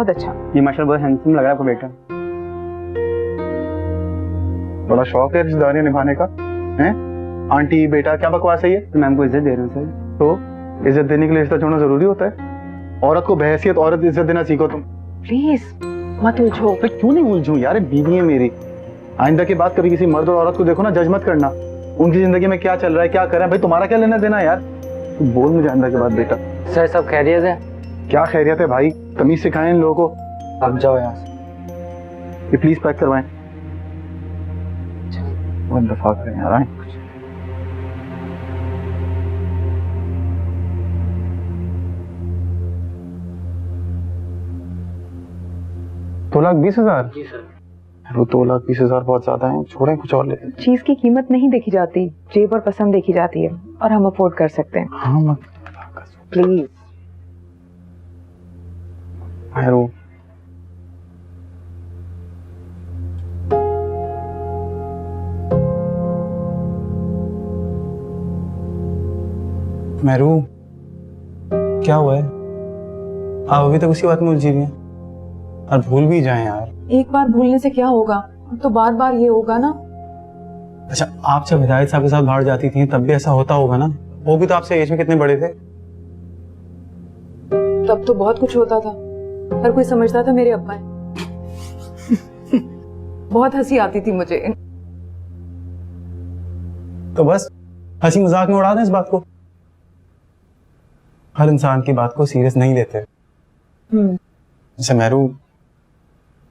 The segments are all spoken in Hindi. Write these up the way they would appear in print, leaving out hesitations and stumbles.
बहुत अच्छा। ये माशाल्लाह बहुत हैंडसम लग रहा है आपका बेटा। बड़ा शौक है रिश्तेदारी निभाने का हैं? आंटी बेटा क्या बकवास है ये? तो मैम को इज्जत दे रहे हैं सर। तो इज्जत देने के लिए रिश्ता जोड़ना जरूरी होता है? औरत को बहैसियत औरत इज्जत देना सीखो तुम। प्लीज मत उलझो। भाई क्यों नहीं उलझूं यार, बीवी है मेरी। आइंदा की बात कभी किसी मर्द और औरत को देखो ना, जज मत करना। उनकी जिंदगी में क्या चल रहा है, क्या कर रहा है, भाई तुम्हारा क्या लेना देना यार। तू बोल मुझे आइंदा के बाद बेटा। सर सब खैरियत है? क्या खैरियत है भाई, तमीज सिखाएं इन लोगों को। अब जाओ यहाँ से। ये प्लीज पैक करवाएं। दफा करें यार। आए 2,20,000? जी सर। वो 2,20,000 बहुत ज्यादा है, छोड़ें कुछ और लेते हैं। चीज की कीमत नहीं देखी जाती, जेब और पसंद देखी जाती है, और हम अफोर्ड कर सकते हैं। हाँ मत प्लीज। मेहरू, मेहरू क्या हुआ है? आप अभी तक उसी बात में उलझी हुई हैं और भूल भी जाएं यार। एक बार भूलने से क्या होगा, तो बार बार ये होगा ना। अच्छा, आप जब हिदायत साहब के साथ बाहर जाती थी तब भी ऐसा होता होगा ना? वो भी तो आपसे एज में कितने बड़े थे? तब तो बहुत कुछ होता था, हर कोई समझता था मेरे अब्बा हैं। बहुत हंसी आती थी मुझे। तो बस हंसी मजाक में उड़ा दें इस बात को। हर इंसान की बात को सीरियस नहीं लेते। जैसे मेहरू,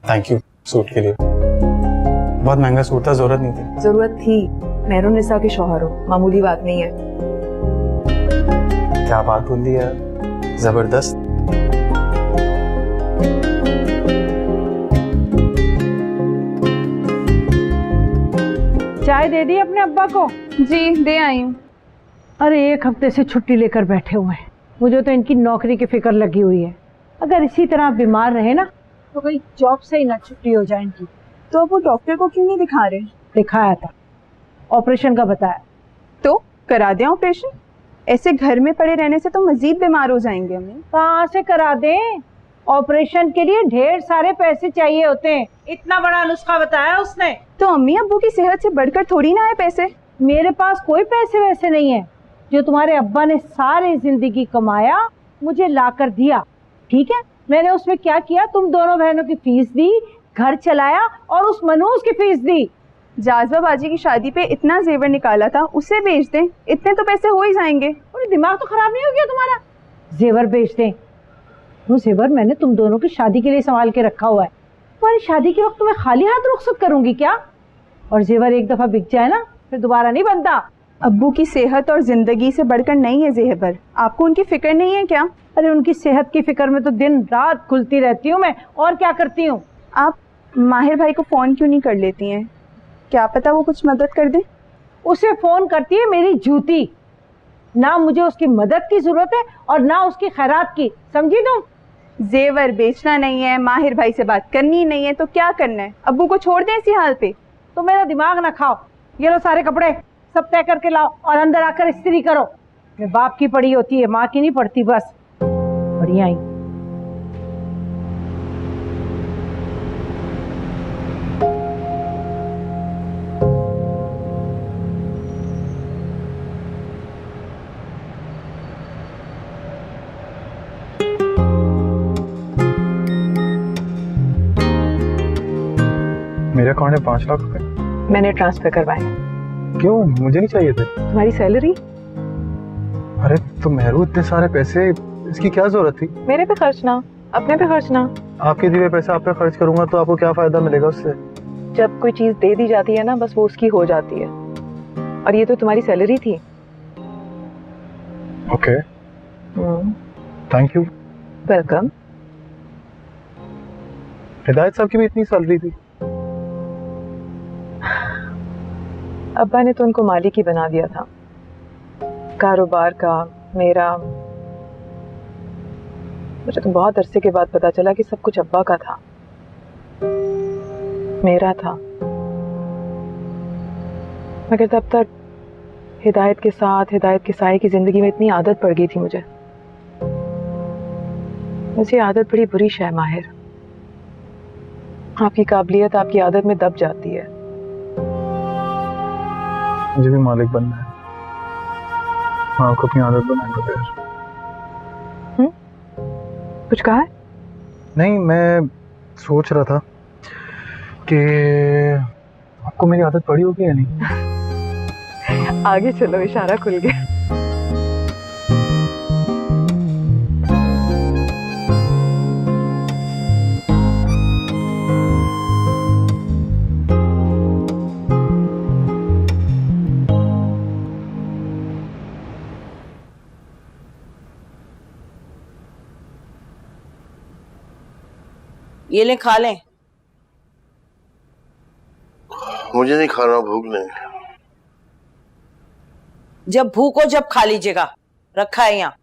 थैंक यू सूट के लिए। बहुत महंगा सूट था, जरूरत नहीं थी। जरूरत थी, मेहरुन्निसा के शौहर हो, मामूली बात नहीं है। क्या बात बोल दी यार, जबरदस्त। चाय दे दी अपने अब्बा को? जी दे आई हूँ। अरे 1 हफ्ते से छुट्टी लेकर बैठे हुए हैं, मुझे तो इनकी नौकरी की फिक्र लगी हुई है। अगर इसी तरह बीमार रहे ना तो कहीं जॉब से ही ना छुट्टी हो जाए इनकी। तो अब वो डॉक्टर को क्यों नहीं दिखा रहे? दिखाया था, ऑपरेशन का बताया। तो करा दें ऑपरेशन? ऐसे घर में पड़े रहने से तो मजीद बीमार हो जाएंगे। हमें कहाँ से करा दें? ऑपरेशन के लिए ढेर सारे पैसे चाहिए होते हैं, इतना बड़ा नुस्खा बताया उसने। तो अम्मी अब्बू की सेहत से बढ़कर थोड़ी ना है पैसे। मेरे पास कोई पैसे वैसे नहीं है, जो तुम्हारे अब्बा ने सारी जिंदगी कमाया मुझे लाकर दिया। ठीक है, मैंने उसमें क्या किया? तुम दोनों बहनों की फीस दी, घर चलाया और उस मनूस की फीस दी। जाज़बा बाजी की शादी पे इतना जेवर निकाला था, उसे बेच दें, इतने तो पैसे हो ही जाएंगे। और दिमाग तो खराब नहीं हो गया तुम्हारा? जेवर बेच दें? वो जेवर मैंने तुम दोनों की शादी के लिए संभाल के रखा हुआ है। तुम्हारी शादी के वक्त मैं खाली हाथ रुखसत करूंगी क्या? और जेवर एक दफा बिक जाए ना फिर दोबारा नहीं बनता। अब्बू की सेहत और जिंदगी से बढ़कर नहीं है जेवर। आपको उनकी फिक्र नहीं है क्या? अरे उनकी सेहत की फिक्र में तो दिन रात खुलती रहती हूँ मैं, और क्या करती हूँ। आप माहिर भाई को फोन क्यों नहीं कर लेती हैं? क्या पता वो कुछ मदद कर दे। उसे फोन करती है मेरी जूती। ना मुझे उसकी मदद की जरूरत है और ना उसकी खैरात की, समझी तुम? जेवर बेचना नहीं है, माहिर भाई से बात करनी नहीं है, तो क्या करना है? अब्बू को छोड़ दें इसी हाल पे? तो मेरा दिमाग ना खाओ। ये लो सारे कपड़े सब तय करके लाओ और अंदर आकर इस्त्री करो। मैं बाप की पड़ी होती है, माँ की नहीं पड़ती। बस बढ़िया ही। मेरे अकाउंट में 5 लाख रुपए मैंने ट्रांसफर करवाए। क्यों? मुझे नहीं चाहिए थे। तुम्हारी सैलरी? अरे तो मेहरू, इतने सारे पैसे, इसकी क्या जरूरत थी? मेरे पे खर्च ना, अपने पे खर्च ना। आपके दिए पैसे आप पे खर्च करूंगा तो आपको क्या फायदा मिलेगा उससे? जब कोई चीज दे दी जाती है ना, बस वो उसकी हो जाती है। और ये तो तुम्हारी सैलरी थी। Okay, thank you. वेलकम। हिदायत साहब की भी इतनी सैलरी थी? अब्बा ने तो उनको मालिक ही बना दिया था, कारोबार का, मेरा। मुझे तो बहुत अरसे के बाद पता चला कि सब कुछ अब्बा का था, मेरा था। मगर तब तक हिदायत के साथ, हिदायत के साए की जिंदगी में इतनी आदत पड़ गई थी मुझे। आदत बड़ी बुरी शय माहिर। आपकी काबिलियत आपकी आदत में दब जाती है। मुझे भी मालिक बनना है। हाँ, आपको अपनी आदत बनाएंगे फिर। कुछ कहा है? नहीं, मैं सोच रहा था कि आपको मेरी आदत पड़ी होगी या नहीं। आगे चलो, इशारा खुल गया। ये लें, खा लें। मुझे नहीं खाना, भूख नहीं। जब भूख हो जब खा लीजिएगा, रखा है यहाँ।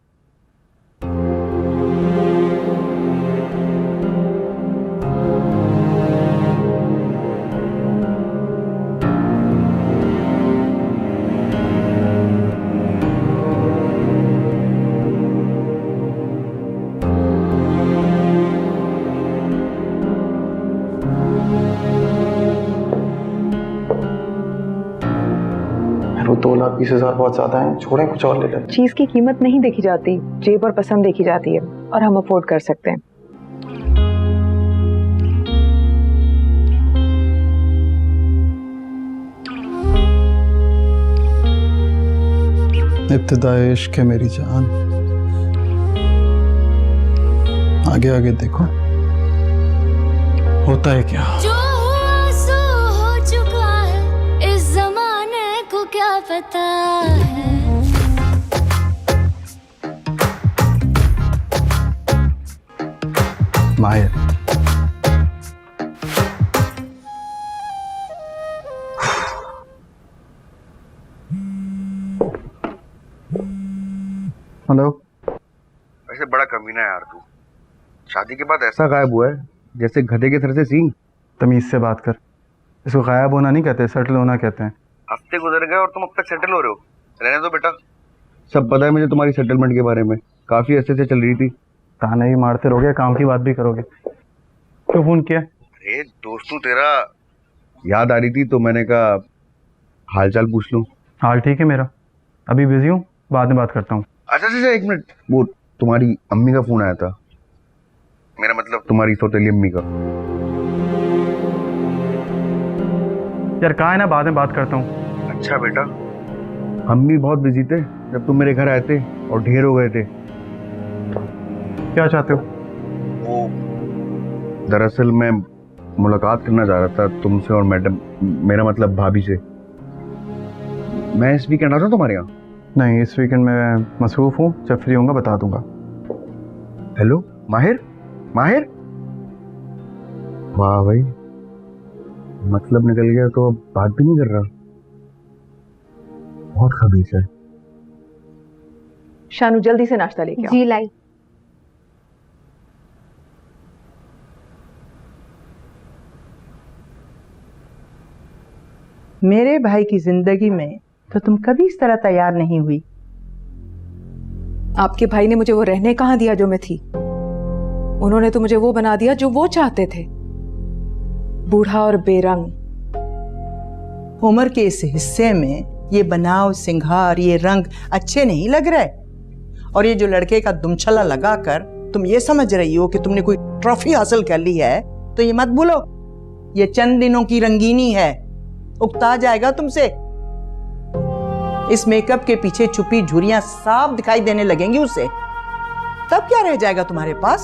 वो 2,20,000 बहुत ज्यादा है, छोड़ें कुछ और ले लें। चीज की कीमत नहीं देखी जाती, जेब और पसंद देखी जाती है, और हम अफोर्ड कर सकते हैं। इब्तिदाए इश्क है मेरी जान, आगे आगे देखो होता है क्या। जो हुआ सो हो चुका है, इस जमाने को क्या पता है। माहिर, हेलो। वैसे बड़ा कमीना है यार तू। शादी के बाद ऐसा गायब हुआ है जैसे गधे के सर से सींग। तमीज से बात कर, इसको गायब होना नहीं कहते, सेटल होना कहते हैं। हफ्ते गुजर गए और तुम अब तक सेटल हो रहे हो। रहने दो बेटा। सब पता है मुझे तुम्हारी सेटलमेंट के बारे में, काफी अच्छे से चल रही थी। ताने ही मारते रहोगे, काम की बात भी करोगे। क्यों फोन किया? अरे दोस्तू तेरा याद आ रही थी तो मैंने कहा हालचाल पूछ लूं। हाल ठीक है मेरा, अभी बिजी हूँ, बाद में बात करता हूँ। अच्छा अच्छा, एक मिनट, वो तुम्हारी अम्मी का फोन आया था। मेरा मतलब तुम्हारी सौतेली अम्मी का। यार कहा है ना, बाद में बात करता हूँ। अच्छा बेटा, हम भी बहुत बिजी थे जब तुम मेरे घर आए थे और ढेर हो गए थे। क्या चाहते हो? वो दरअसल मैं मुलाकात करना चाह रहा था तुमसे और मैडम, मेरा मतलब भाभी से। मैं इस वीकेंड आ रहा हूँ तुम्हारे यहाँ। नहीं, इस वीकेंड में मसरूफ हूँ, जब फ्री होऊंगा बता दूंगा। हेलो माहिर, माहिर, वाह भाई, मतलब निकल गया तो अब बात भी नहीं कर रहा। बहुत खबीस है। शानू जल्दी से नाश्ता लेके आओ। जी लाई। मेरे भाई की जिंदगी में तो तुम कभी इस तरह तैयार नहीं हुई। आपके भाई ने मुझे वो रहने कहाँ दिया जो मैं थी। उन्होंने तो मुझे वो बना दिया जो वो चाहते थे, बूढ़ा और बेरंग। उम्र के इस हिस्से में ये बनाव, सिंगार, ये रंग अच्छे नहीं लग रहे। और ये जो लड़के का दुमछला लगाकर तुम ये समझ रही हो कि तुमने कोई ट्रॉफी हासिल कर ली है, तो ये मत भूलो, ये चंद दिनों की रंगीनी है, उकता जाएगा तुमसे। इस मेकअप के पीछे छुपी झुर्रियां साफ दिखाई देने लगेंगी उसे। तब क्या रह जाएगा तुम्हारे पास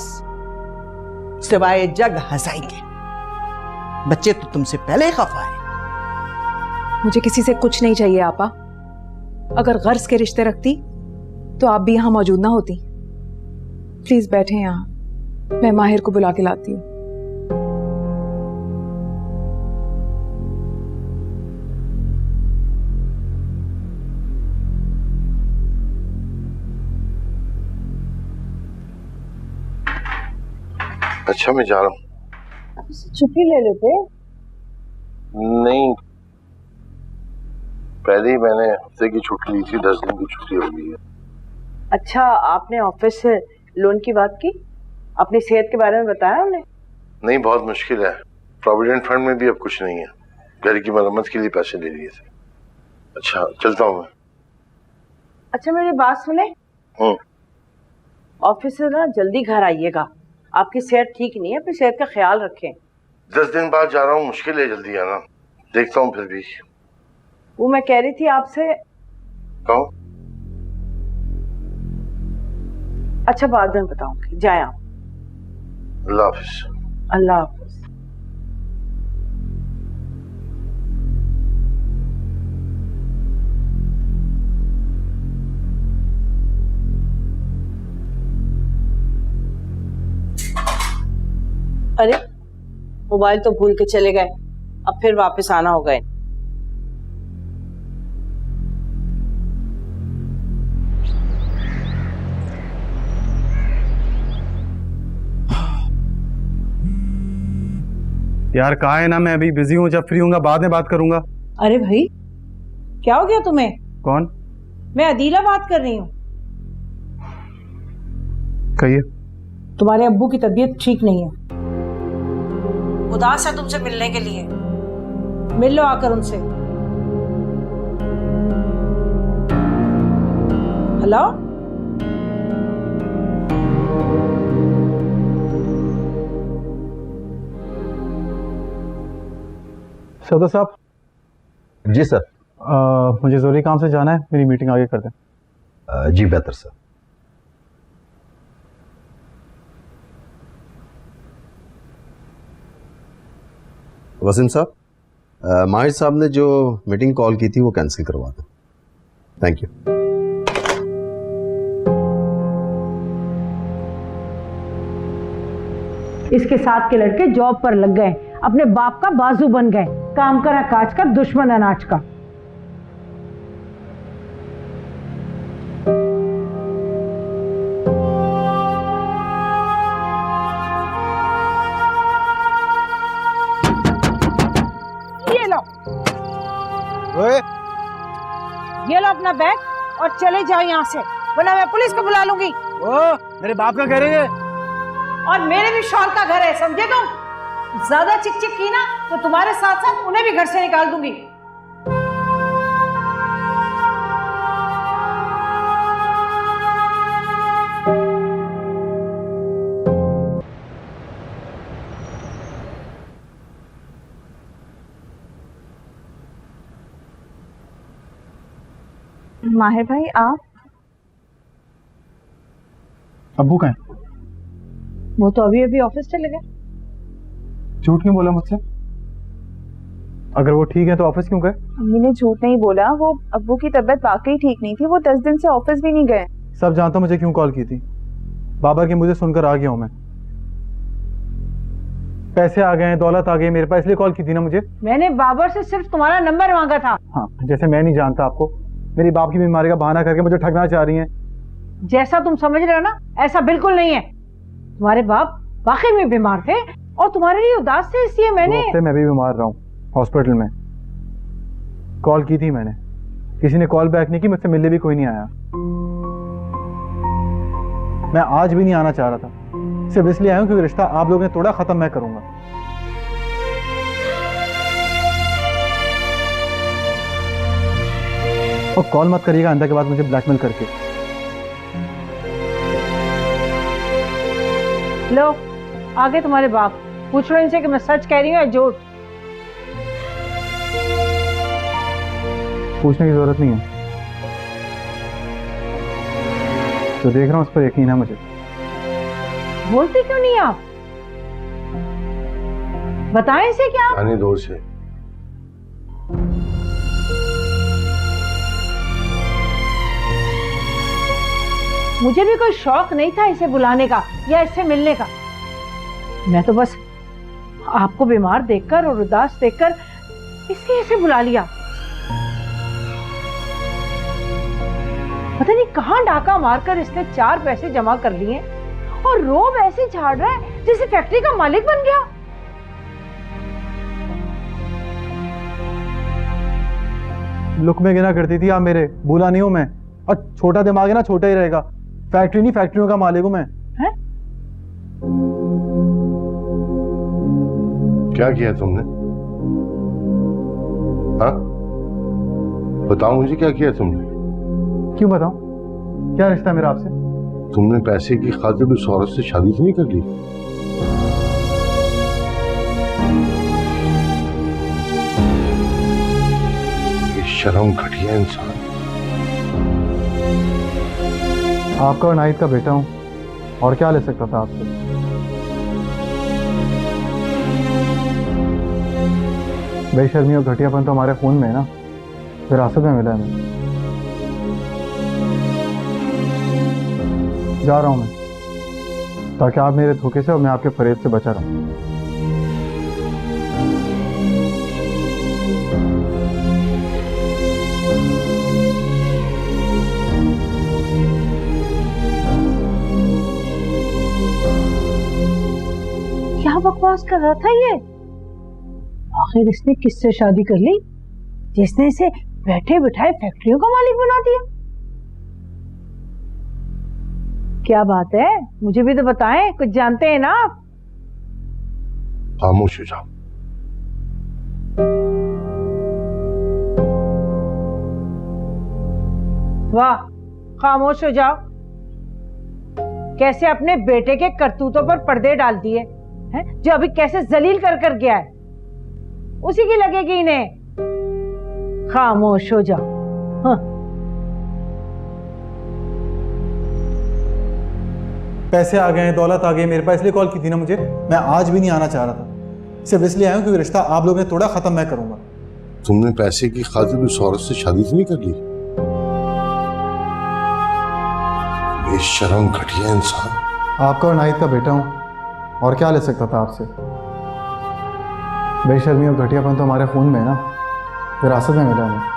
सिवाय जग हंसाई के। बच्चे तो तुमसे पहले खफा है। मुझे किसी से कुछ नहीं चाहिए आपा। अगर गर्ज के रिश्ते रखती तो आप भी यहां मौजूद ना होती। प्लीज बैठे यहां, मैं माहिर को बुला के लाती हूँ। अच्छा मैं जा रहा हूँ। छुट्टी ले लेते। नहीं, पहले ही मैंने हफ्ते की छुट्टी ली थी, 10 दिन की छुट्टी हो गई है। अच्छा, आपने ऑफिस से लोन की बात की? अपनी सेहत के बारे में बताया उन्हें? नहीं, बहुत मुश्किल है। प्रोविडेंट फंड में भी अब कुछ नहीं है। घर की मरम्मत के लिए पैसे ले लिए थे। अच्छा चलता हूँ मैं। अच्छा मेरी बात सुने, ऑफिस से ना जल्दी घर आइएगा। आपकी सेहत ठीक नहीं है, अपनी सेहत का ख्याल रखें। 10 दिन बाद जा रहा हूँ, मुश्किल है जल्दी आना। देखता हूँ फिर भी। वो मैं कह रही थी आपसे। कहो। अच्छा बाद में बताऊंगी, जाए आप। अल्लाह हाफिज। अल्लाह हाफिज। अरे मोबाइल तो भूल के चले गए, अब फिर वापस आना होगा। यार कहा है ना, मैं अभी बिजी हूँ, जब फ्री हूँगा बाद में बात करूंगा। अरे भाई क्या हो गया तुम्हें? कौन? मैं अदीला बात कर रही हूँ। कहिए। तुम्हारे अब्बू की तबीयत ठीक नहीं है, उदास है तुमसे मिलने के लिए। मिल लो आकर उनसे। हेलो सदर साहब। जी सर। मुझे जरूरी काम से जाना है, मेरी मीटिंग आगे कर दें। जी बेहतर सर। वसीम साहब, माहिर साहब ने जो मीटिंग कॉल की थी वो कैंसिल करवा दें। Thank you. इसके साथ के लड़के जॉब पर लग गए, अपने बाप का बाजू बन गए, काम करा काज का, दुश्मन अनाज का। ये लो अपना बैग और चले जाओ यहाँ से, वरना मैं पुलिस को बुला लूंगी। मेरे बाप का घर है ये, और मेरे भी शौहर का घर है, समझे तुम? ज्यादा चिक चिक की ना तो तुम्हारे साथ साथ उन्हें भी घर से निकाल दूंगी। माहिर भाई आप? अब्बू कहाँ है? वो तो अभी अभी ऑफिस चले गए। झूठ क्यों बोला मुझसे? अगर वो ठीक है तो ऑफिस क्यों गए? अम्मी ने झूठ नहीं बोला, वो अब्बू की तबीयत वाकई ठीक नहीं थी, वो 10 दिन से ऑफिस भी नहीं गए। सब जानता हूं मुझे क्यों कॉल की थी। बाबर की मुझे सुनकर आ गया हूं मैं। पैसे आ गए, दौलत आ गई मेरे पास, इसलिए कॉल की थी ना मुझे। मैंने बाबर से सिर्फ तुम्हारा नंबर मांगा था। हाँ, जैसे मैं नहीं जानता आपको। मेरी बाप की बीमारी का बहाना करके मुझे ठगना चाह रही हैं। जैसा तुम समझ रहे हो ना, ऐसा बिल्कुल नहीं है। तुम्हारे बाप वाकई में बीमार थे और तुम्हारे लिए उदास थे, इसलिए मैंने। मैं भी बीमार रहा हूँ हॉस्पिटल में। कॉल की थी मैंने, किसी ने कॉल बैक नहीं की, मुझसे मिलने भी कोई नहीं आया। मैं आज भी नहीं आना चाह रहा था, सिर्फ इसलिए आया हूं क्योंकि रिश्ता आप लोगों ने तोड़ा, खत्म मैं करूंगा। और कॉल मत करिएगा आइंदा के बाद मुझे ब्लैकमेल करके। लो आगे तुम्हारे बाप, पूछ लो इनसे कि मैं सच कह रही हूँ या झूठ। पूछने की जरूरत नहीं है, तो देख रहा हूं उस पर यकीन है मुझे। बोलते क्यों नहीं आप? बताएं इसे क्या? आने दो से। मुझे भी कोई शौक नहीं था इसे बुलाने का या इससे मिलने का। मैं तो बस आपको बीमार देखकर और उदास देखकर इसलिए इसे बुला लिया। पता नहीं कहां डाका मारकर इसने 4 पैसे जमा कर लिए और रोब ऐसे झाड़ रहा है जैसे फैक्ट्री का मालिक बन गया। लुक में गिना करती थी आप मेरे, भूला नहीं हूं मैं। और छोटा दिमाग है ना, छोटा ही रहेगा। फैक्ट्री नहीं, फैक्ट्रियों का मालिक हूं मैं। क्या किया तुमने? हाँ, बताओ मुझे, क्या किया तुमने? क्यों बताऊं? क्या रिश्ता है मेरा आपसे? तुमने पैसे की खातिर उस औरत से शादी तो नहीं कर ली? ये शर्म घटिया इंसान। आपका और नाहिद का बेटा हूं, और क्या ले सकता था आपसे? बेशर्मी और घटियापन तो हमारे खून में है ना, विरासत में मिला है हमें। जा रहा हूं मैं, ताकि आप मेरे धोखे से और मैं आपके फरेब से बचा रहूं। क्या बकवास कर रहा था ये? आखिर इसने किससे शादी कर ली जिसने इसे बैठे बिठाए फैक्ट्रियों का मालिक बना दिया? क्या बात है, मुझे भी तो बताएं, कुछ जानते हैं ना आप? खामोश हो जाओ। वाह, खामोश हो जाओ। कैसे अपने बेटे के करतूतों पर पर्दे डाल दिए हैं, जो अभी कैसे जलील कर कर गया है, उसी की लगेगी इन्हें। खामोश हो जाओ। हाँ। पैसे आ गए, दौलत आ गई मेरे पास, इसलिए कॉल की थी ना मुझे। मैं आज भी नहीं आना चाह रहा था, सिर्फ इसलिए आया हूं क्योंकि रिश्ता आप लोगों ने तोड़ा, खत्म मैं करूंगा। तुमने पैसे की खातिर उस औरत से शादी तो नहीं कर ली? बेशर्म घटिया इंसान। आपका और नाहिद का बेटा हूं, और क्या ले सकता था आपसे? बेशर्मी और घटियापन तो हमारे खून में है ना, विरासत में मिला है।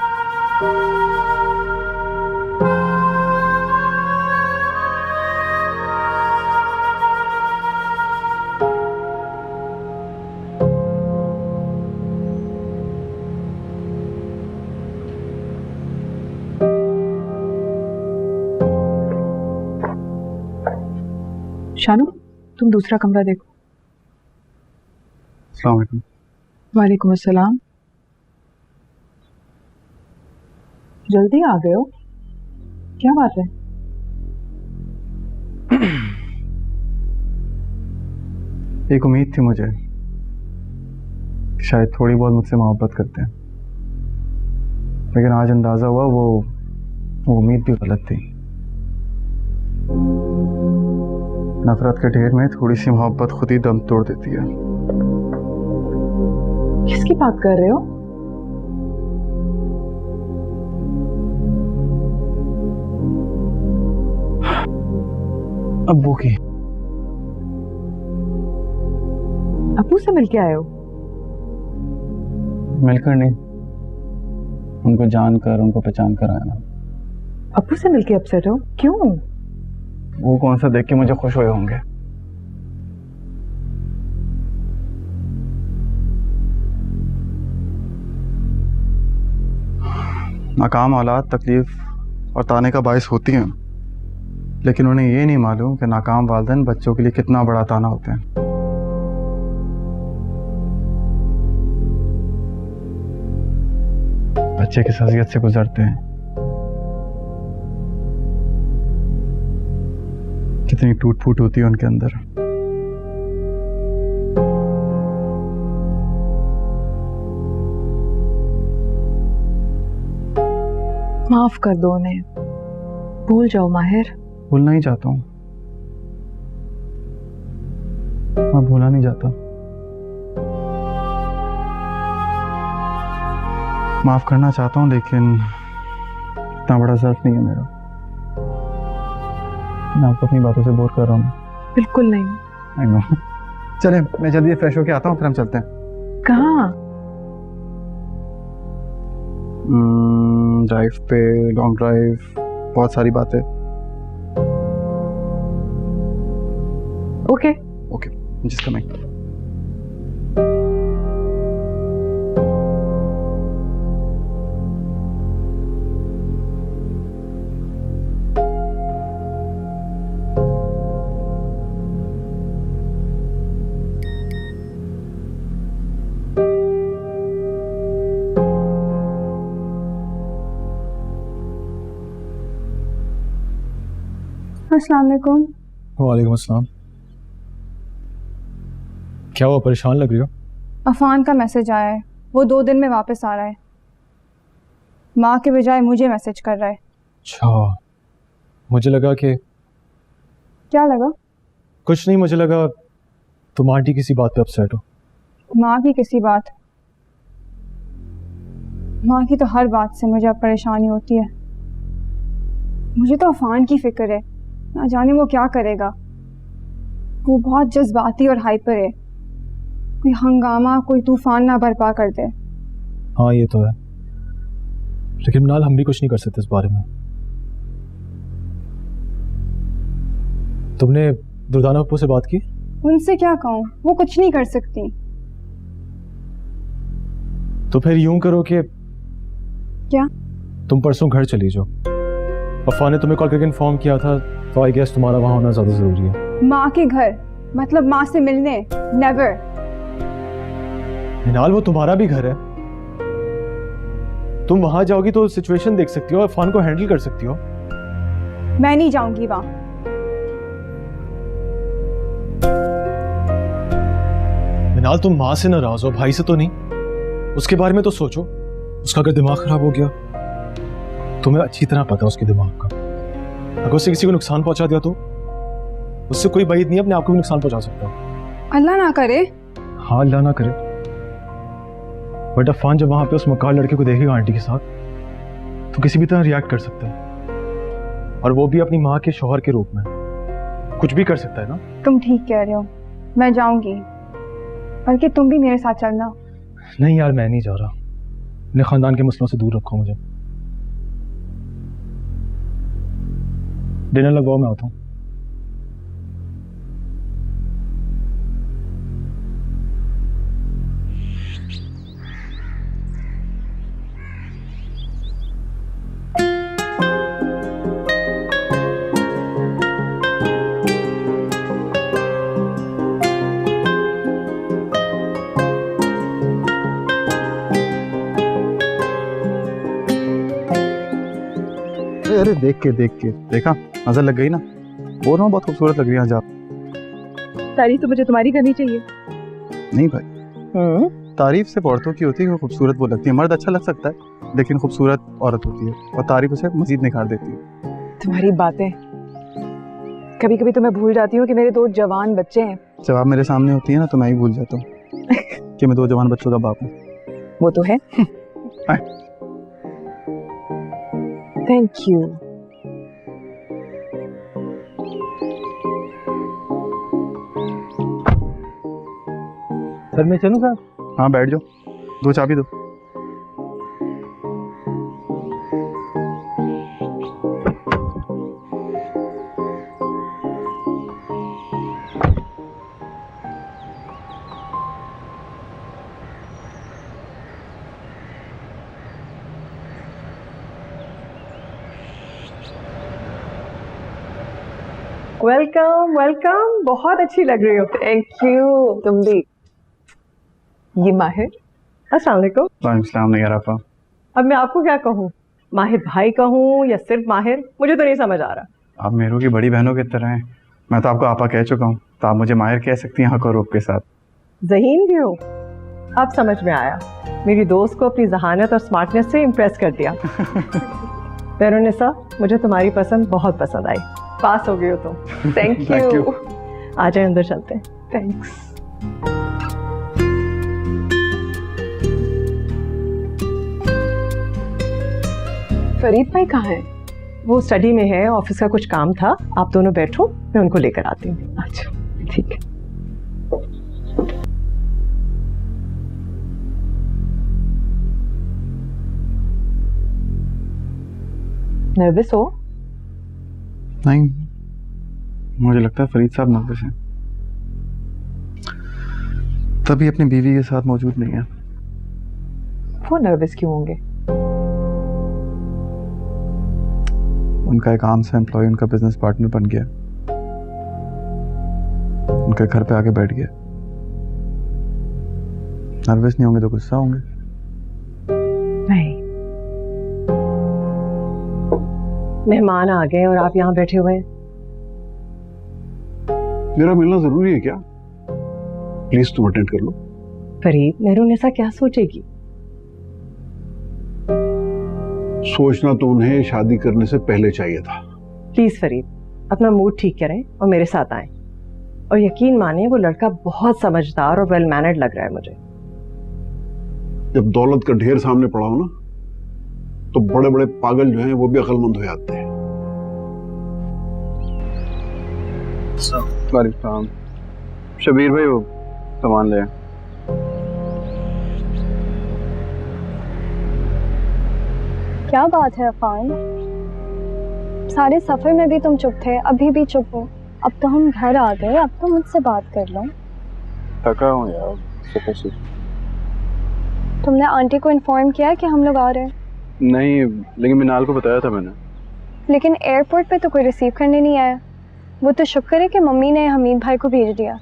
शानू, तुम दूसरा कमरा देखो। अस्सलाम वालेकुम। वालेकुम अस्सलाम। जल्दी आ गए हो, क्या बात है? एक उम्मीद थी मुझे, शायद थोड़ी बहुत मुझसे मोहब्बत करते हैं, लेकिन आज अंदाजा हुआ वो उम्मीद भी गलत थी। नफरत के ढेर में थोड़ी सी मोहब्बत खुद ही दम तोड़ देती है। किसकी बात कर रहे हो? अब्बू की। अब्बू से मिल के आए हो? मिलकर नहीं, उनको जानकर, उनको पहचान कर आया। अब्बू से मिल के अपसेट हो? क्यों? वो कौन सा देख के मुझे खुश हुए होंगे? नाकाम औलाद तकलीफ और ताने का बायस होती हैं, लेकिन उन्हें ये नहीं मालूम कि नाकाम वालिदैन बच्चों के लिए कितना बड़ा ताना होते हैं। बच्चे किस अज़ियत से गुजरते हैं, कितनी टूट फूट होती है उनके अंदर। माफ कर दो उन्हें, भूल जाओ माहिर। भूलना ही चाहता हूँ, मैं भूला नहीं जाता। माफ करना चाहता हूँ, लेकिन इतना बड़ा ज़र्फ नहीं है मेरा। मैं आपको अपनी बातों से बोर कर रहा हूँ। बिल्कुल नहीं। I know. चलें, मैं जल्दी फ्रेश होके आता हूँ, फिर हम चलते हैं। कहाँ? ड्राइव पे, लॉन्ग ड्राइव, बहुत सारी बातें। Okay okay, just coming. अस्सलाम वालेकुम। वालेकुम अस्सलाम। क्या हुआ, परेशान लग रही हो? अफान का मैसेज आया है, वो 2 दिन में वापस आ रहा है। माँ के बजाय मुझे मैसेज कर रहा है। अच्छा, मुझे लगा कि क्या लगा? कुछ नहीं, मुझे लगा तुम आंटी किसी बात पे अपसेट हो। माँ की किसी बात? माँ की तो हर बात से मुझे अब परेशानी होती है। मुझे तो अफान की फिक्र है, ना जाने वो क्या करेगा। वो बहुत जज्बाती और हाइपर है, कोई हंगामा कोई तूफान ना बर्पा कर दे। हाँ ये तो है, लेकिन मिनाल हम भी कुछ नहीं कर सकते इस बारे में। तुमने दुर्दाना अप्पू से बात की? उनसे क्या कहूँ, वो कुछ नहीं कर सकती। तो फिर यूं करो कि क्या? तुम परसों घर चली जाओ। अफवाह ने तुम्हें कॉल करके इन्फॉर्म किया था, तो आई गेस तुम्हारा वहां होना ज्यादा जरूरी है। माँ के घर मतलब माँ से मिलने? नेवर। मिनाल वो तुम्हारा भी घर है, तुम वहां जाओगी तो सिचुएशन देख सकती हो, अफवान को हैंडल कर सकती हो। मैं नहीं जाऊंगी वहां। मिनाल तुम माँ से नाराज हो, भाई से तो नहीं। उसके बारे में तो सोचो, उसका अगर दिमाग खराब हो गया, तुम्हें अच्छी तरह पता है उसके दिमाग का। अगर उससे किसी को नुकसान पहुंचा दिया तो उससे कोई बैद नहीं, अपने आप को भी नुकसान पहुंचा सकता है। अल्लाह ना करे। हाँ अल्लाह ना करे, बट अफान जब वहां पे उस मकान लड़के को देखेगा आंटी के साथ, तो किसी भी तरह रिएक्ट कर सकता है, और वो भी अपनी माँ के शौहर के रूप में। कुछ भी कर सकता है ना। तुम ठीक कह रहे हो, मैं जाऊंगी, बल्कि तुम भी मेरे साथ चलना। नहीं यार, मैं नहीं जा रहा। अपने खानदान के मसलों से दूर रखो मुझे। डिनर लगवाओ, मैं आता हूँ। अरे देख के देखा, नजर लग गई ना। बोल रहा हूँ बहुत खूबसूरत लग रही है आज आप। तारीफ तो मुझे तुम्हारी करनी चाहिए। नहीं भाई, तारीफ से औरतों की होती है, खूबसूरत वो लगती है। मर्द अच्छा लग सकता है, लेकिन खूबसूरत औरत होती है, और तारीफ उसे मजीद निखार देती है। तुम्हारी बातें, कभी कभी तो मैं भूल जाती हूँ कि मेरे 2 जवान बच्चे हैं। जब आप मेरे सामने होती है ना, तो मैं ही भूल जाता हूँ कि मैं 2 जवान बच्चों का बाप हूँ। वो तो है। Thank you. सर मैं चलूँ सर? हाँ बैठ जाओ, 2 चाबी दो। वेलकम वेलकम, बहुत अच्छी लग रही हो। थैंक यू, तुम भी। ये माहिर। अस्सलाम वालेकुम। वालेकुम सलाम। नहीं यार आपा, अब मैं आपको क्या कहूँ, माहिर भाई कहूँ या सिर्फ माहिर, मुझे तो नहीं समझ आ रहा। आप मेरों की बड़ी बहनों की तरह हैं। मैं तो आपको आपा कह चुका हूँ, तो आप मुझे माहिर कह सकती हैं हक और रूप के साथ। ज़हीन भी हो, अब समझ में आया। मेरी दोस्त को अपनी जहानत और स्मार्टनेस से इम्प्रेस कर दिया। बैरोनिसा, मुझे तुम्हारी पसंद बहुत पसंद आई। पास हो गई हो तुम। Thank you. आ जाए, अंदर चलते हैं। थैंक्स। फरीद भाई कहाँ है? वो स्टडी में है, ऑफिस का कुछ काम था। आप दोनों बैठो, मैं उनको लेकर आती हूँ। अच्छा ठीक है। नर्वस हो? नहीं, मुझे लगता है फरीद साहब नर्वस हैं, तभी अपनी बीवी के साथ मौजूद नहीं है। वो नर्वस क्यों होंगे? उनका एक आम सा एम्प्लॉय उनका बिजनेस पार्टनर बन गया, उनके घर पे आके बैठ गया। नर्वस नहीं होंगे तो गुस्सा होंगे? नहीं। मेहमान आ गए और आप यहाँ बैठे हुए हैं। मेरा मिलना जरूरी है क्या? प्लीज तुम अटेंड कर लो। फरीद, मेहरुनिसा क्या सोचेगी? सोचना तो उन्हें शादी करने से पहले चाहिए था। प्लीज फरीद, अपना मूड ठीक करें और मेरे साथ आएं। और यकीन मानिए वो लड़का बहुत समझदार और वेल मैनर्ड लग रहा है मुझे। जब दौलत का ढेर सामने पड़ा हो ना, तो बड़े बड़े पागल जो हैं वो भी अक्लमंद हो जाते हैं। वालेकुम। शबीर भाई वो सामान ले। क्या बात है अफान, सारे सफर में भी तुम चुप थे, अभी भी चुप हो। अब तो हम घर आ गए, अब तो मुझसे बात कर लो। थका हूँ यार सफर से। तुमने आंटी को इन्फॉर्म किया कि हम लोग आ रहे हैं? नहीं, लेकिन मिनाल को बताया था मैंने। लेकिन एयरपोर्ट पे तो कोई रिसीव करने नहीं आया। वो तो शुक्र है कि मम्मी ने हमीद भाई को भेज दिया।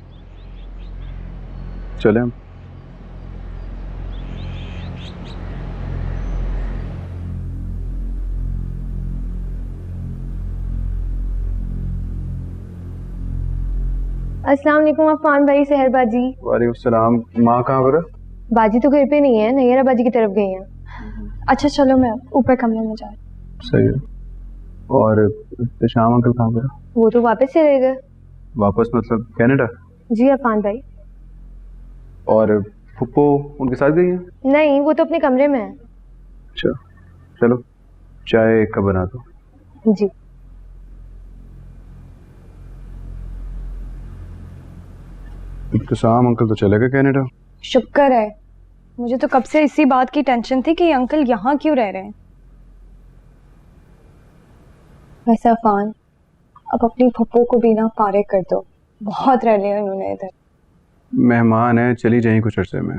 चले हम। अस्सलाम वालेकुम अफान भाई, सहर बाजी। वालेकुम सलाम। माँ कहाँ पर है? बाजी तो घर पे नहीं है, नैयरा बाजी की तरफ गई हैं। अच्छा चलो, मैं ऊपर कमरे में जा। सही है। और शाम अंकल कहाँ पर है? वो तो वापस चले गए। वापस मतलब कनाडा? जी अफान भाई। और फुप्पो उनके साथ गई है? नहीं, वो तो अपने कमरे में है। अच्छा चलो, चाय कब बना दो। जी। इब्तिसाम अंकल तो चले गए कनाडा। शुक्र है, मुझे तो कब से इसी बात की टेंशन थी कि ये अंकल यहाँ क्यों रह रहे हैं। वैसे अफान, अब अपनी फुप्पो को भी ना पारे कर दो, बहुत रह लिया उन्होंने इधर। मेहमान है, चली जाएं कुछ अर्से में।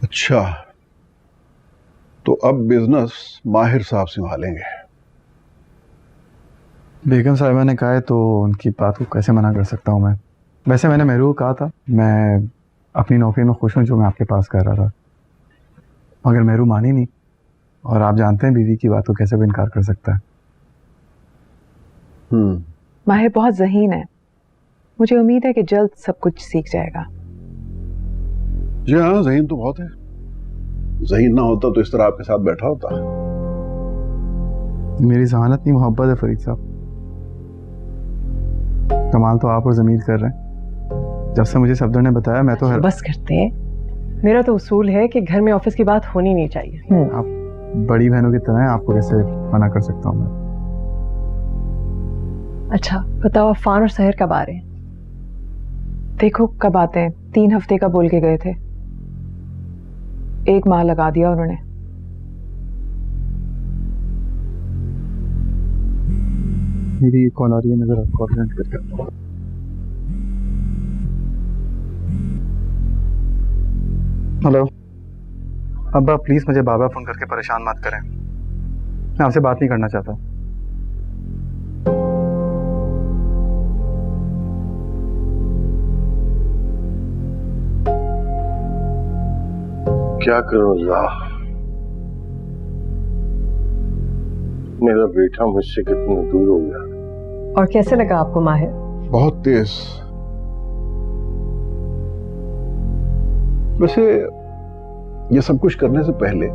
अच्छा, तो अब बिजनेस माहिर साहब संभालेंगे। बेगम साहिबा ने कहा है तो उनकी बात को कैसे मना कर सकता हूँ मैं। वैसे मैंने मेहरू को कहा था मैं अपनी नौकरी में खुश हूँ जो मैं आपके पास कर रहा था, मगर मेहरू मानी नहीं। और आप जानते हैं बीवी की बात को कैसे भी इनकार कर सकता है। माहिर बहुत ज़हीन है, मुझे उम्मीद है कि जल्द सब कुछ सीख जाएगा। जी हाँ, ज़हीन तो बहुत है। ज़हीन ना होता तो इस तरह आपके साथ बैठा होता। मेरी जहानत नहीं, मोहब्बत है फरीद साहब। कमाल तो आप और जमीर कर रहे हैं। जब से मुझे सफदर ने बताया मैं तो बस करते हैं। मेरा तो उसूल है कि घर में ऑफिस की बात होनी नहीं चाहिए। आप बड़ी बहनों की तरह हैं, आपको कैसे मना कर सकता हूँ मैं। अच्छा बताओ, अफान और सहर कब आ रहे हैं? देखो कब आते हैं, 3 हफ्ते का बोल के गए थे, 1 माह लगा दिया उन्होंने। मेरी कॉल आ रही है, नजर आपको अटेंड करके। हेलो अब्बा, प्लीज मुझे बार बार फोन करके परेशान मत करें, मैं आपसे बात नहीं करना चाहता। क्या करूं अल्लाह, मेरा बेटा मुझसे कितना दूर हो गया। और कैसे लगा आपको माहिर? बहुत तेज। वैसे ये सब कुछ करने से पहले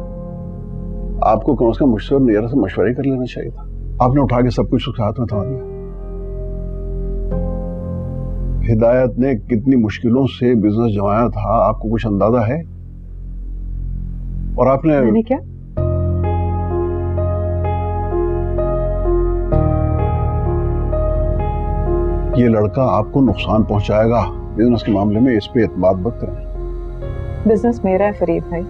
आपको कम से कम मुझसे और नेरा से मशवरा ही कर लेना चाहिए था। आपने उठा के सब कुछ साथ में थमा दिया। हिदायत ने कितनी मुश्किलों से बिजनेस जमाया था, आपको कुछ अंदाजा है? और आपने मैंने क्या? ये लड़का आपको नुकसान पहुंचाएगा बिजनेस के मामले में, इस पे एतमाद मत करें। बिजनेस मेरा है फरीद भाई,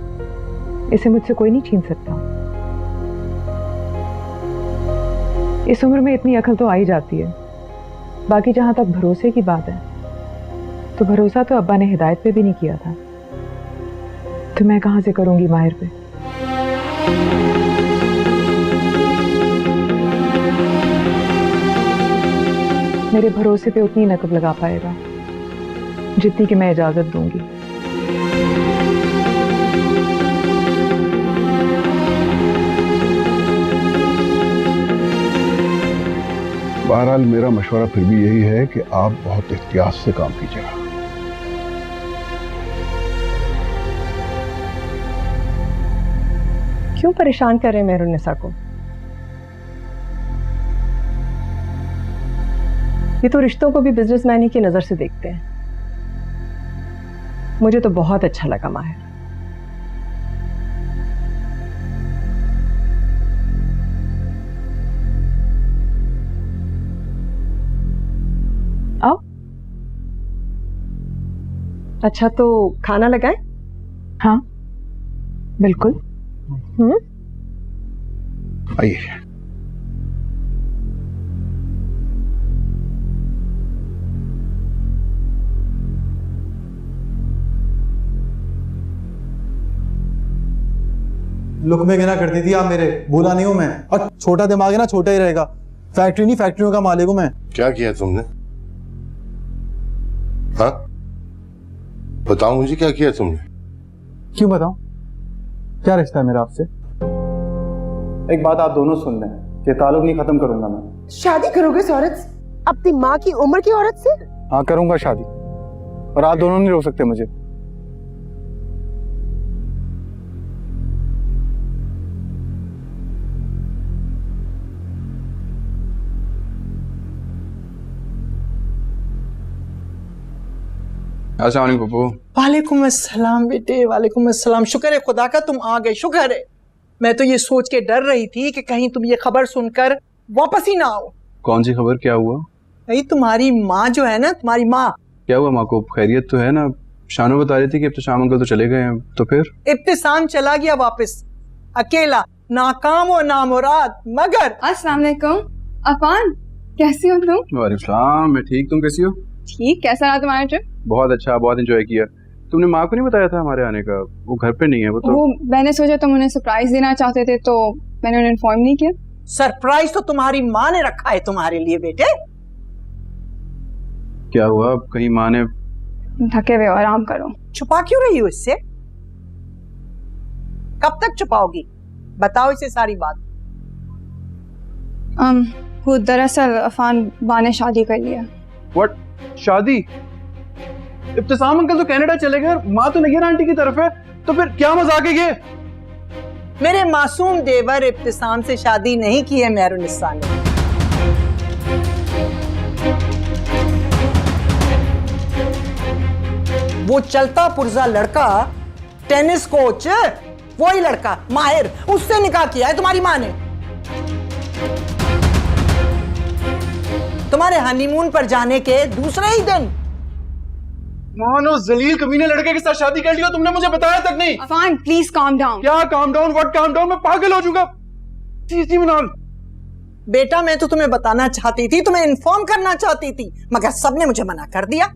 इसे मुझसे कोई नहीं छीन सकता। इस उम्र में इतनी अकल तो आ ही जाती है। बाकी जहां तक भरोसे की बात है, तो भरोसा तो अब्बा ने हिदायत पे भी नहीं किया था, तो मैं कहां से करूंगी माहिर पे। मेरे भरोसे पे उतनी नकब लगा पाएगा जितनी कि मैं इजाजत दूंगी। बहरहाल मेरा मशवरा फिर भी यही है कि आप बहुत एहतियात से काम कीजिएगा। क्यों परेशान कर रहे हैं मेहरुन्निसा को? ये तो रिश्तों को भी बिजनेसमैन ही की नजर से देखते हैं। मुझे तो बहुत अच्छा लगा माहिर। आओ। अच्छा तो खाना लगाएं? हाँ बिल्कुल। आइए। लुक में कहना करती थी आप मेरे, भूला नहीं हूं मैं। और छोटा दिमाग है ना, छोटा ही रहेगा। फैक्ट्री नहीं, फैक्ट्रियों का मालिक हूं मैं। क्या किया तुमने? हाँ बताओ मुझे, क्या किया तुमने? क्यों बताऊं? क्या रिश्ता है मेरा आपसे? एक बात आप दोनों सुन लें कि ताल्लुक नहीं खत्म करूंगा मैं। शादी करोगे इस औरत से? अपनी माँ की उम्र की औरत से? हाँ करूंगा शादी, और आप दोनों नहीं रोक सकते मुझे। अस्सलाम वालेकुम पप्पू। वालेकुम अस्सलाम बेटे, वालेकुम अस्सलाम। शुक्र है खुदा का तुम आ गए, शुक्र है। मैं तो ये सोच के डर रही थी कि कहीं तुम ये खबर सुनकर वापस ही ना आओ। कौन सी खबर? क्या हुआ? नहीं, तुम्हारी माँ जो है ना, तुम्हारी माँ। क्या हुआ माँ को? खैरियत तो है ना? शानू बता रही थी कि इब्तिसाम अंकल तो चले गए हैं, तो फिर? इब्तिसाम चला गया वापस, अकेला, नाकाम और नामुराद। मगर अस्सलाम वालेकुम अफान, कैसी हो तुम? वालेकुम सलाम, मैं ठीक, तुम कैसी हो? ठीक। कैसा रहा तुम्हारा ट्रिप? बहुत अच्छा, बहुत एंजॉय किया। तुमने माँ को नहीं बताया था हमारे आने का? वो घर पे नहीं है। वो मैंने सोचा तुम उन्हें सरप्राइज देना चाहते थे तो मैंने उन्हें इन्फॉर्म नहीं किया। सरप्राइज तो तुम्हारी माँ ने रखा है तुम्हारे लिए बेटे। क्या हुआ? कहीं माँ ने? थके हुए हो, आराम करो। छुपा क्यों रही हो इससे? कब तक छुपाओगी? बताओ इसे सारी बात। वो दरअसल अफान बा ने शादी कर लिया। व्हाट? शादी? इब्तिसाम अंकल तो कनाडा चले गए, माँ तो नगीर आंटी की तरफ है, तो फिर क्या मजाक है ये? मेरे मासूम देवर इब्तिसाम से शादी नहीं की है मेहरुन्निसा ने। वो चलता पुर्जा लड़का, टेनिस कोच, वही लड़का माहिर, उससे निकाह किया है तुम्हारी माँ ने। तुम्हारे हनीमून पर जाने के दूसरे ही दिन मानो जलील कमीने लड़के के साथ शादी कर लिया, तुमने मुझे बताया तक नहीं। Afan please calm down. क्या calm down? What calm down? मैं पागल हो जाऊंगा। बेटा मैं तो तुम्हें बताना चाहती थी, तुम्हें इन्फॉर्म करना चाहती थी, मगर सबने मुझे मना कर दिया।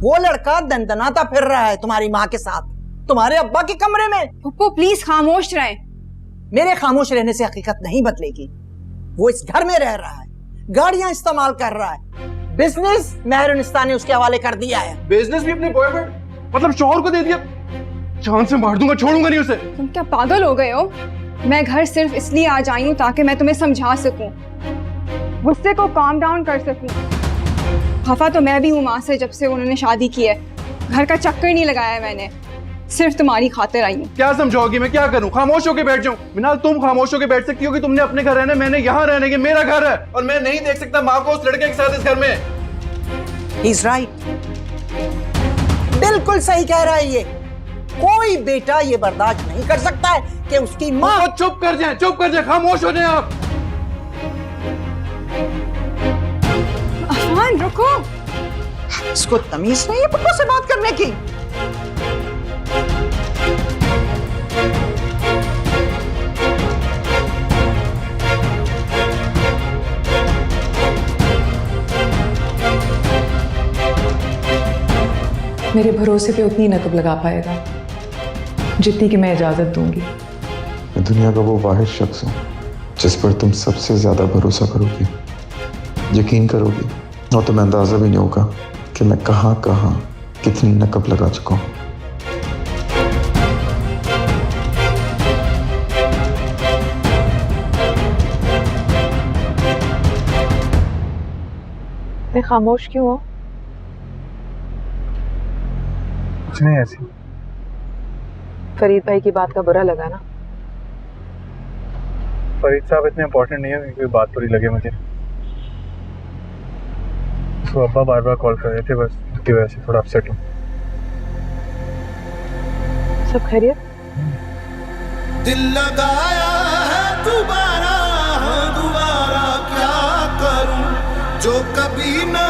वो लड़का दंदनाता फिर रहा है तुम्हारी माँ के साथ, तुम्हारे अब्बा के कमरे में। पप्पू प्लीज खामोश रहे। मेरे खामोश रहने से हकीकत नहीं बदलेगी। वो इस घर में रह रहा है, गाड़ियां इस्तेमाल कर रहा है, बिजनेस मेहरुन्निसा ने उसके हवाले कर दिया है। बिजनेस भी अपने बॉयफ्रेंड, मतलब शौहर को दे दिया? जान से मार दूंगा, छोड़ूंगा नहीं उसे। तुम क्या पागल हो गए हो? मैं घर सिर्फ इसलिए आ जाई हूँ ताकि मैं तुम्हें समझा सकूं, गुस्से को काम डाउन कर सकूं। खफा तो मैं भी हूँ माँ से जब से उन्होंने शादी की है। घर का चक्कर नहीं लगाया है मैंने, सिर्फ तुम्हारी खातिर आई हूँ। क्या समझाओगी? मैं क्या करूँ? खामोश होकर बैठ जाऊँ? मिनाल तुम खामोश होकर बैठ सकती हो कि तुमने अपने घर रहना, मैंने यहाँ रहने के, मेरा घर है और मैं नहीं देख सकता माँ को उस लड़के के साथ इस घर में। He's right. बिल्कुल सही कह रहा है ये। कोई बेटा ये बर्दाश्त नहीं कर सकता है कि उसकी माँ। चुप कर जाए, चुप कर जाए, खामोश हो जाए आप। अफान रुको। इसको तमीज नहीं है पप्पू से बात करने की। मेरे भरोसे पे उतनी नकब लगा पाएगा जितनी कि मैं इजाजत दूंगी। मैं दुनिया का वो वाहिद शख्स हूँ जिस पर तुम सबसे ज्यादा भरोसा करोगी, यकीन करोगी, और तुम्हें अंदाजा भी नहीं होगा कि मैं कहाँ कहाँ कितनी नकब लगा चुका हूँ। खामोश क्यों हो? कुछ नहीं ऐसी। फरीद भाई की बात का बुरा लगा ना? फरीद साहब इतने इम्पोर्टेंट नहीं है, कोई बात बुरी लगे मुझे। तो अब्बा बार बार कॉल कर रहे थे, बस उसकी वजह से थोड़ा अपसेट हूँ। सब खैरियत? दिल लगाया है दोबारा, दोबारा क्या करूं जो कभी ना